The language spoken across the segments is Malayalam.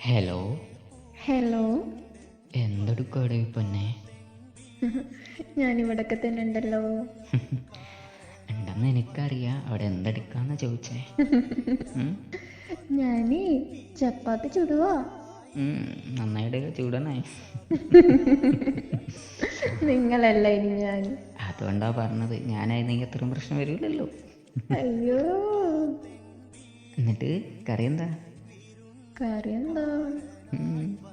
ഹലോ. ഹലോ. എന്തെടുക്കാടെ പൊന്നെ? ഞാനിവിടൊക്കെ തന്നെ ഉണ്ടല്ലോ. ഉണ്ടെന്ന് എനിക്കറിയാം. അവിടെ എന്തെടുക്കാന്നാ ചോദിച്ചേ? ഞാനേ ചപ്പാത്തി ചുടുവാ. നന്നായിട്ട് ചൂടണേ. നിങ്ങളല്ല ഇനി ഞാൻ. അതുകൊണ്ടാ പറഞ്ഞത്. ഞാനായിരുന്നെങ്കിൽ അത്രയും പ്രശ്നം വരില്ലല്ലോ. അയ്യോ. എന്നിട്ട് കറി എന്താ? കറി എന്താ?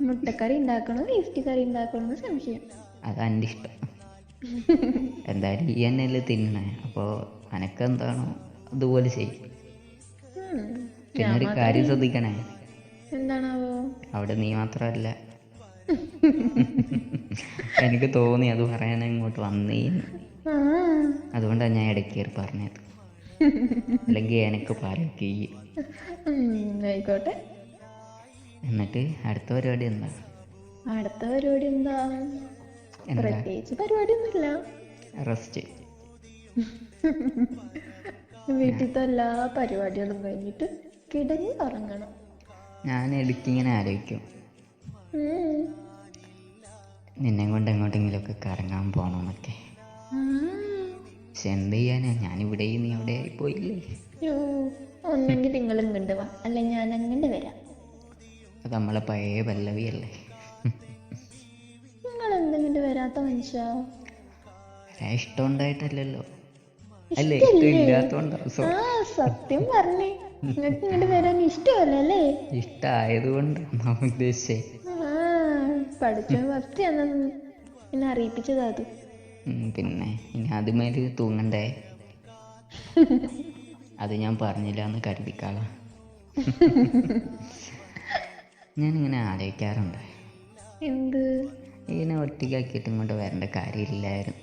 മുട്ടക്കറി ഉണ്ടാക്കണോ ഈസ്റ്റ് കറി ഉണ്ടാക്കണമെന്ന് സംശയം. അതാ എൻ്റെ ഇഷ്ടം. എന്തായാലും ഈ എണ്ണയിൽ തിന്നണേ. അപ്പോൾ അനക്കെന്താണോ അതുപോലെ ചെയ്യും. പിന്നെ ഒരു കാര്യം ശ്രദ്ധിക്കണേ. എന്താണാവോ? അവിടെ നീ മാത്രമല്ല. എനിക്ക് തോന്നി അത് പറയാൻ ഇങ്ങോട്ട് വന്നേന്ന്. അതുകൊണ്ടാണ് ഞാൻ ഇടയ്ക്ക് കയറി പറഞ്ഞത്. അല്ലെങ്കിൽ എനിക്ക് പാലൊക്കെ. ആയിക്കോട്ടെ. എന്നിട്ട് അടുത്ത പരിപാടി എന്താ? അടുത്ത പരിപാടി എന്താ? പ്രത്യേകിച്ച് പരിപാടിയൊന്നുമില്ല. റെസ്റ്റ്. വീട്ടിലത്തെ എല്ലാ പരിപാടികളും കഴിഞ്ഞിട്ട് കിടന്ന് ഉറങ്ങണം. ഞാൻ ഇടയ്ക്ക് ഇങ്ങനെ ആലോചിക്കും, നിന്നെ കൊണ്ട് എങ്ങോട്ടെങ്കിലുമൊക്കെ കറങ്ങാൻ പോകണമെന്നൊക്കെ. പക്ഷെ എന്ത് ചെയ്യാനാ, ഞാനിവിടെ നീ അവിടെ ആയിപ്പോയില്ലേ. ഒന്നെങ്കിൽ നിങ്ങൾ ഇങ്ങോട്ട് വാ, അല്ല ഞാൻ അങ്ങോട്ട് വരാം. അത് നമ്മളെ പഴയ പല്ലവിയല്ലേ. നിങ്ങൾ എന്തെങ്കിലും വരാത്ത മനുഷ്യ. ഇഷ്ടം ഉണ്ടായിട്ടല്ലല്ലോ. അല്ലേ, ഇഷ്ടം ഇല്ലാത്തോണ്ടാ. സത്യം പറഞ്ഞേ, നിങ്ങൾക്ക് ഇങ്ങോട്ട് വരാൻ ഇഷ്ടമല്ലേ? ഇഷ്ടമായതുകൊണ്ടാണ് ഉദ്ദേശിച്ചേ. പഠിച്ചോ ഫസ്റ്റ് എന്നെ അറിയിപ്പിച്ചതാ അത്. പിന്നെ ഇനി അതുമേല് തൂങ്ങണ്ടേ. അത് ഞാൻ പറഞ്ഞില്ല എന്ന് കരുതിക്കാളാം. ഞാനിങ്ങനെ ആലോചിക്കാറുണ്ട്, എന്ത് ഇങ്ങനെ ഒറ്റയ്ക്കാക്കിയിട്ട് ഇങ്ങോട്ട് വരേണ്ട കാര്യമില്ലായിരുന്നു.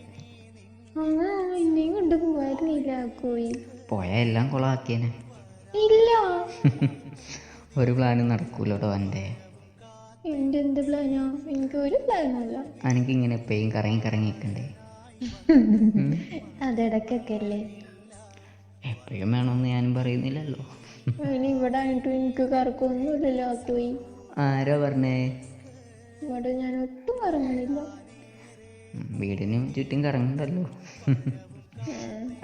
ഇനിയും കൊണ്ട് പോയിരുന്നില്ല. പോയാൽ എല്ലാം കുളമാക്കിയേനെ. ഇല്ല. ഒരു പ്ലാനും നടക്കൂലോടോ എൻ്റെ. എന്ത് പ്ലാനോ? എനിക്ക് ഒരു പ്ലാനുമില്ല. എനിക്കിങ്ങനെ എപ്പോഴും കറങ്ങി കറങ്ങി നിൽക്കണ്ടേ. അതിടക്കൊക്കെ അല്ലേ. എപ്പോഴും വേണമെന്ന് ഞാനും പറയുന്നില്ലല്ലോ. ഇനി ഇവിടെ ആയിട്ട് എനിക്ക് കറക്കൊന്നുമില്ലല്ലോ. പോയി ആരാ പറഞ്ഞേ? ഇവിടെ ഞാൻ ഒട്ടും കറങ്ങുന്നില്ല. വീടിന് ചുറ്റും കറങ്ങണ്ടല്ലോ.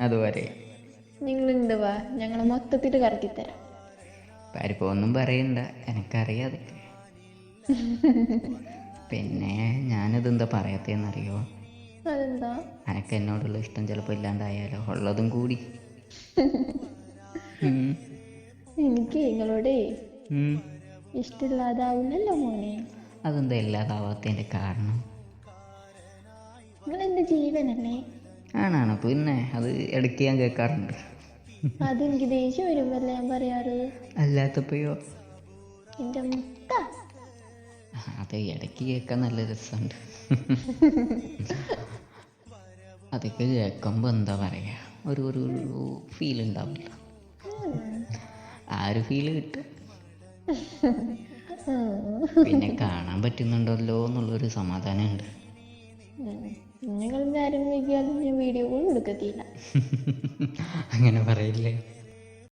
അതുപോലെ നിങ്ങൾ എന്ത് വാ, ഞങ്ങൾ മൊത്തത്തിൽ കറക്കിത്തരാം. പരിപ്പൊന്നും പറയണ്ട, എനിക്കറിയാതെ. പിന്നെ ഞാനതെന്താ പറയാത്തേന്നറിയോ? അതെന്താ? എനക്ക് എന്നോടുള്ള ഇഷ്ടം ചിലപ്പോൾ ഇല്ലാണ്ടായാലോ, ഉള്ളതും കൂടി. എനിക്ക് നിങ്ങളോടേ ഇഷ്ടമില്ലാതാവില്ലല്ലോ മോനെ. അതെന്താ ഇല്ലാതാവാത്തതിൻ്റെ കാരണം? നിങ്ങൾ എൻ്റെ ജീവനല്ലേ. ആണാണ്. പിന്നെ അത് ഇടയ്ക്ക് ഞാൻ കേൾക്കാറുണ്ട്. അതെനിക്ക് ദേഷ്യം വരുമ്പല്ലേ ഞാൻ പറയാറ്. അല്ലാത്തപ്പോയോ? എൻ്റെ മുത്ത. അത് ഇടയ്ക്ക് കേൾക്കാൻ നല്ല രസമുണ്ട്. അതൊക്കെ കേൾക്കുമ്പോൾ എന്താ പറയുക, ഒരു ഫീൽ ഉണ്ടാവില്ല. ആ ഒരു ഫീല് കിട്ടും. പിന്നെ കാണാൻ പറ്റുന്നുണ്ടല്ലോ എന്നുള്ളൊരു സമാധാനമുണ്ട്. നിങ്ങൾ നേരം വൈകിയാലും ഞാൻ വീഡിയോ കോൾ എടുക്കത്തില്ല. അങ്ങനെ പറയില്ലേ.